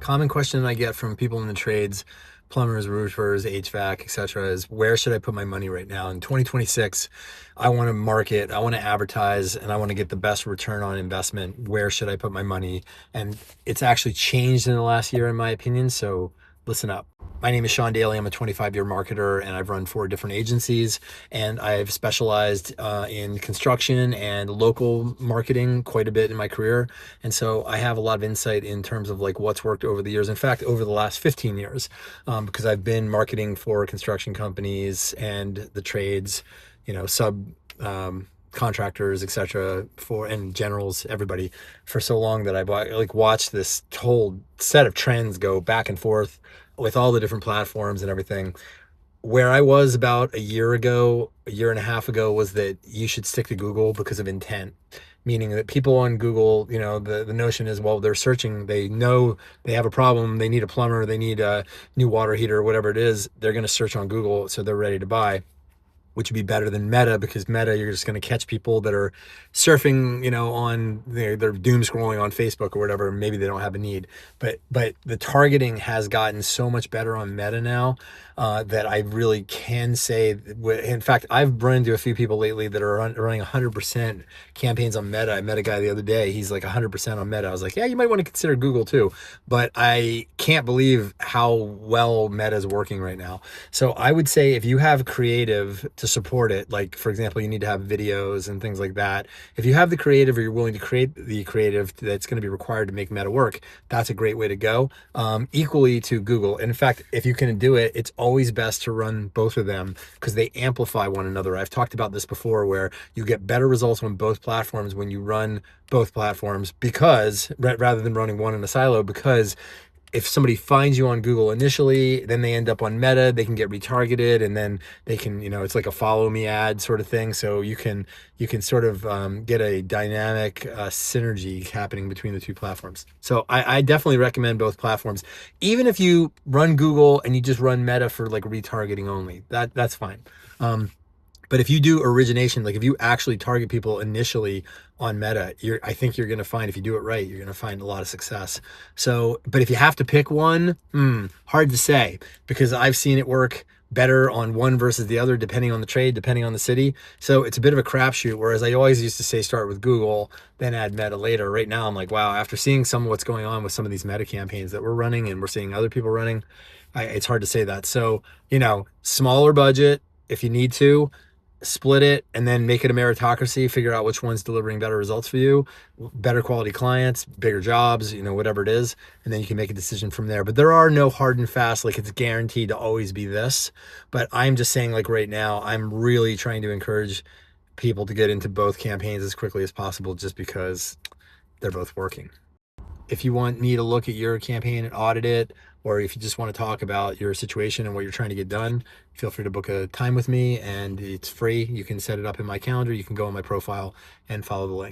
Common question I get from people in the trades, plumbers, roofers, HVAC, etc., is where should I put my money right now? In 2026, I want to market, I want to advertise, and I want to get the best return on investment. Where should I put my money? And it's actually changed in the last year, in my opinion. So listen up. My name is Sean Daly. I'm a 25-year marketer, and I've run 4 different agencies, and I've specialized in construction and local marketing quite a bit in my career. And so I have a lot of insight in terms of like what's worked over the years. In fact, over the last 15 years, because I've been marketing for construction companies and the trades, sub contractors, etc., for and generals, everybody, for so long that I've like watched this whole set of trends go back and forth with all the different platforms and everything. Where I was about a year ago, a year and a half ago, was that you should stick to Google because of intent. Meaning that people on Google, the notion is, well, they're searching, they know they have a problem, they need a plumber, they need a new water heater, whatever it is, they're going to search on Google, so they're ready to buy, which would be better than Meta, because Meta, you're just going to catch people that are surfing, on they're doom scrolling on Facebook or whatever. Maybe they don't have a need, but the targeting has gotten so much better on Meta now, that I really can say. In fact, I've run into a few people lately that are running 100% campaigns on Meta. I met a guy the other day. He's like 100% on Meta. I was like, yeah, you might want to consider Google too. But I can't believe how well Meta is working right now. So I would say if you have creative to support it, like for example, you need to have videos and things like that. If you have the creative, or you're willing to create the creative that's going to be required to make Meta work, that's a great way to go. Equally to Google. And in fact, if you can do it, it's always best to run both of them because they amplify one another. I've talked about this before, where you get better results on both platforms when you run both platforms, because rather than running one in a silo, because if somebody finds you on Google initially, then they end up on Meta, they can get retargeted, and then they can, it's like a follow me ad sort of thing. So you can sort of get a dynamic synergy happening between the two platforms. So I definitely recommend both platforms. Even if you run Google and you just run Meta for like retargeting only, that's fine. But if you do origination, like if you actually target people initially on Meta, I think you're going to find, if you do it right, you're going to find a lot of success. So, but if you have to pick one, hard to say, because I've seen it work better on one versus the other, depending on the trade, depending on the city. So it's a bit of a crapshoot. Whereas I always used to say, start with Google, then add Meta later. Right now, I'm like, wow, after seeing some of what's going on with some of these Meta campaigns that we're running and we're seeing other people running, it's hard to say that. So, smaller budget, if you need to, split it and then make it a meritocracy, figure out which one's delivering better results for you, better quality clients, bigger jobs, whatever it is, and then you can make a decision from there. But there are no hard and fast, like it's guaranteed to always be this. But I'm just saying, like right now, I'm really trying to encourage people to get into both campaigns as quickly as possible, just because they're both working. If you want me to look at your campaign and audit it, or if you just want to talk about your situation and what you're trying to get done, feel free to book a time with me, and it's free. You can set it up in my calendar. You can go on my profile and follow the links.